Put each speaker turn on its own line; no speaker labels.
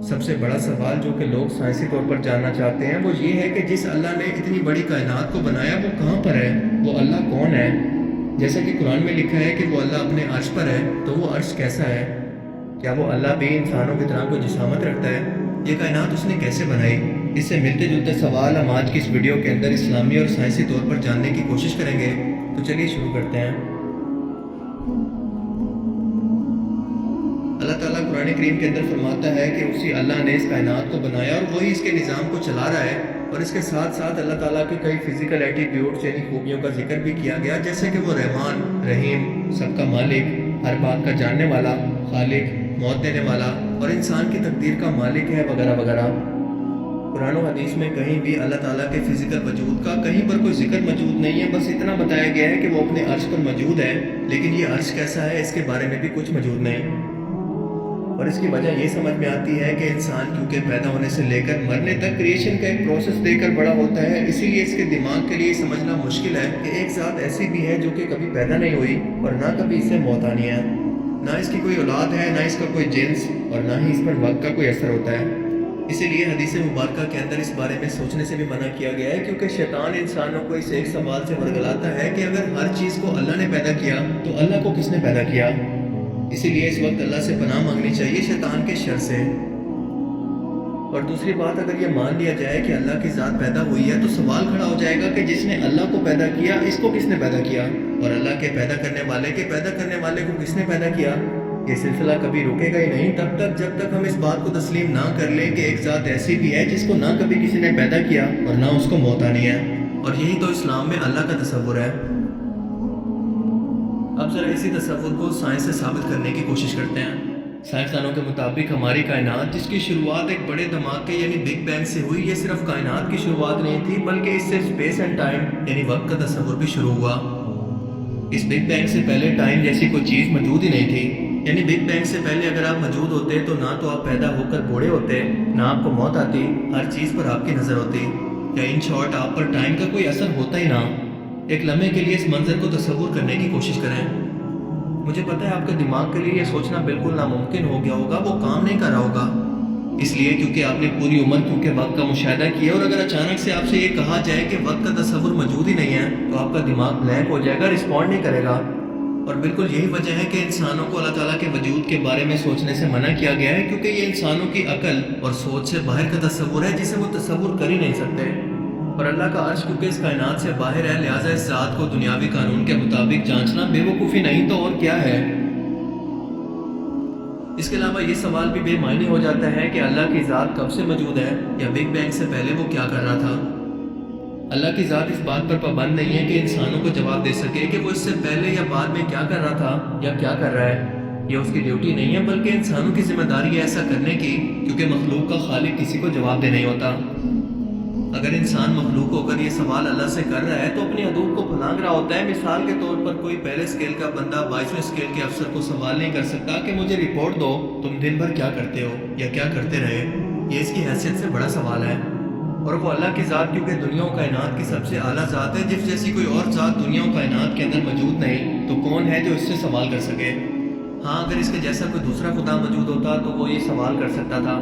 سب سے بڑا سوال جو کہ لوگ سائنسی طور پر جاننا چاہتے ہیں وہ یہ ہے کہ جس اللہ نے اتنی بڑی کائنات کو بنایا وہ کہاں پر ہے، وہ اللہ کون ہے؟ جیسا کہ قرآن میں لکھا ہے کہ وہ اللہ اپنے عرش پر ہے، تو وہ عرش کیسا ہے؟ کیا وہ اللہ بھی انسانوں کی طرح کوئی جسامت رکھتا ہے؟ یہ کائنات اس نے کیسے بنائی؟ اس سے ملتے جلتے سوال ہم آج کی اس ویڈیو کے اندر اسلامی اور سائنسی طور پر جاننے کی کوشش کریں گے، تو چلیے شروع کرتے ہیں۔ اللہ تعالیٰ قرآن کریم کے اندر فرماتا ہے کہ اسی اللہ نے اس کائنات کو بنایا اور وہی اس کے نظام کو چلا رہا ہے، اور اس کے ساتھ ساتھ اللہ تعالیٰ کے کئی فزیکل ایٹیٹیوڈز یعنی خوبیوں کا ذکر بھی کیا گیا، جیسے کہ وہ رحمان، رحیم، سب کا مالک، ہر بات کا جاننے والا، خالق، موت دینے والا اور انسان کی تقدیر کا مالک ہے، وغیرہ وغیرہ۔ قرآن و حدیث میں کہیں بھی اللہ تعالیٰ کے فزیکل وجود کا کہیں پر کوئی ذکر موجود نہیں ہے، بس اتنا بتایا گیا ہے کہ وہ اپنے عرش پر موجود ہے، لیکن یہ عرش کیسا ہے اس کے بارے میں بھی کچھ موجود نہیں۔ اور اس کی وجہ یہ سمجھ میں آتی ہے کہ انسان کیونکہ پیدا ہونے سے لے کر مرنے تک کریشن کا ایک پروسیس دے کر بڑا ہوتا ہے، اسی لیے اس کے دماغ کے لیے سمجھنا مشکل ہے کہ ایک ذات ایسی بھی ہے جو کہ کبھی پیدا نہیں ہوئی اور نہ کبھی اس سے موت آنی ہے، نہ اس کی کوئی اولاد ہے، نہ اس کا کوئی جنس، اور نہ ہی اس پر وقت کا کوئی اثر ہوتا ہے۔ اسی لیے حدیث مبارکہ کے اندر اس بارے میں سوچنے سے بھی منع کیا گیا ہے، کیونکہ شیطان انسانوں کو اس ایک سوال سے ورگلاتا ہے کہ اگر ہر چیز کو اللہ نے پیدا کیا تو اللہ کو کس نے پیدا کیا؟ اسی لیے اس وقت اللہ سے پناہ مانگنی چاہیے شیطان کے شر سے۔ اور دوسری بات، اگر یہ مان لیا جائے کہ اللہ کی ذات پیدا ہوئی ہے تو سوال کھڑا ہو جائے گا کہ جس نے اللہ کو پیدا کیا اس کو کس نے پیدا کیا، اور اللہ کے پیدا کرنے والے کو کس نے پیدا کیا؟ یہ سلسلہ کبھی رکے گا ہی نہیں تب تک جب تک ہم اس بات کو تسلیم نہ کر لیں کہ ایک ذات ایسی بھی ہے جس کو نہ کبھی کسی نے پیدا کیا اور نہ اس کو موت آنی ہے، اور یہی تو اسلام میں اللہ کا تصور ہے۔ اب ذرا اسی تصور کو سائنس سے ثابت کرنے کی کوشش کرتے ہیں۔ سائنسدانوں کے مطابق ہماری کائنات، جس کی شروعات ایک بڑے دھماکے یعنی بگ بینگ سے ہوئی، یہ صرف کائنات کی شروعات نہیں تھی بلکہ اس سے اسپیس اینڈ ٹائم یعنی وقت کا تصور بھی شروع ہوا۔ اس بگ بینگ سے پہلے ٹائم جیسی کوئی چیز موجود ہی نہیں تھی، یعنی بگ بینگ سے پہلے اگر آپ موجود ہوتے تو نہ تو آپ پیدا ہو کر بوڑھے ہوتے، نہ آپ کو موت آتی، ہر چیز پر آپ کی نظر ہوتی، یا ان شارٹ آپ پر ٹائم کا کوئی اثر ہوتا ہی نہ۔ ایک لمحے کے لیے اس منظر کو تصور کرنے کی کوشش کریں۔ مجھے پتہ ہے آپ کے دماغ کے لیے یہ سوچنا بالکل ناممکن ہو گیا ہوگا، وہ کام نہیں کر رہا ہوگا، اس لیے کیونکہ آپ نے پوری عمر کیونکہ وقت کا مشاہدہ کیا، اور اگر اچانک سے آپ سے یہ کہا جائے کہ وقت کا تصور موجود ہی نہیں ہے تو آپ کا دماغ بلینک ہو جائے گا، رسپونڈ نہیں کرے گا۔ اور بالکل یہی وجہ ہے کہ انسانوں کو اللہ تعالیٰ کے وجود کے بارے میں سوچنے سے منع کیا گیا ہے، کیونکہ یہ انسانوں کی عقل اور سوچ سے باہر کا تصور ہے جسے وہ تصور کر ہی نہیں سکتے۔ اور اللہ کا عرش کیونکہ اس کائنات سے باہر ہے، لہٰذا اس ذات کو دنیاوی قانون کے مطابق جانچنا بے وقوفی نہیں تو اور کیا ہے۔ اس کے علاوہ یہ سوال بھی بے معنی ہو جاتا ہے کہ اللہ کی ذات کب سے موجود ہے، یا بگ بینگ سے پہلے وہ کیا کر رہا تھا۔ اللہ کی ذات اس بات پر پابند نہیں ہے کہ انسانوں کو جواب دے سکے کہ وہ اس سے پہلے یا بعد میں کیا کر رہا تھا یا کیا کر رہا ہے، یہ اس کی ڈیوٹی نہیں ہے بلکہ انسانوں کی ذمہ داری ہے ایسا کرنے کی، کیونکہ مخلوق کا خالق کسی کو جواب دے نہیں ہوتا۔ اگر انسان مخلوق ہو کر یہ سوال اللہ سے کر رہا ہے تو اپنی حدود کو پھلانگ رہا ہوتا ہے۔ مثال کے طور پر کوئی پہلے اسکیل کا بندہ 22ویں اسکیل کے افسر کو سوال نہیں کر سکتا کہ مجھے رپورٹ دو تم دن بھر کیا کرتے ہو یا کیا کرتے رہے، یہ اس کی حیثیت سے بڑا سوال ہے۔ اور وہ اللہ کی ذات کیونکہ دنیا و کائنات کی سب سے اعلیٰ ذات ہے، جس جیسی کوئی اور ذات دنیا و کائنات کے اندر موجود نہیں، تو کون ہے جو اس سے سوال کر سکے؟ ہاں، اگر اس کے جیسا کوئی دوسرا خدا موجود ہوتا تو وہ یہ سوال کر سکتا تھا،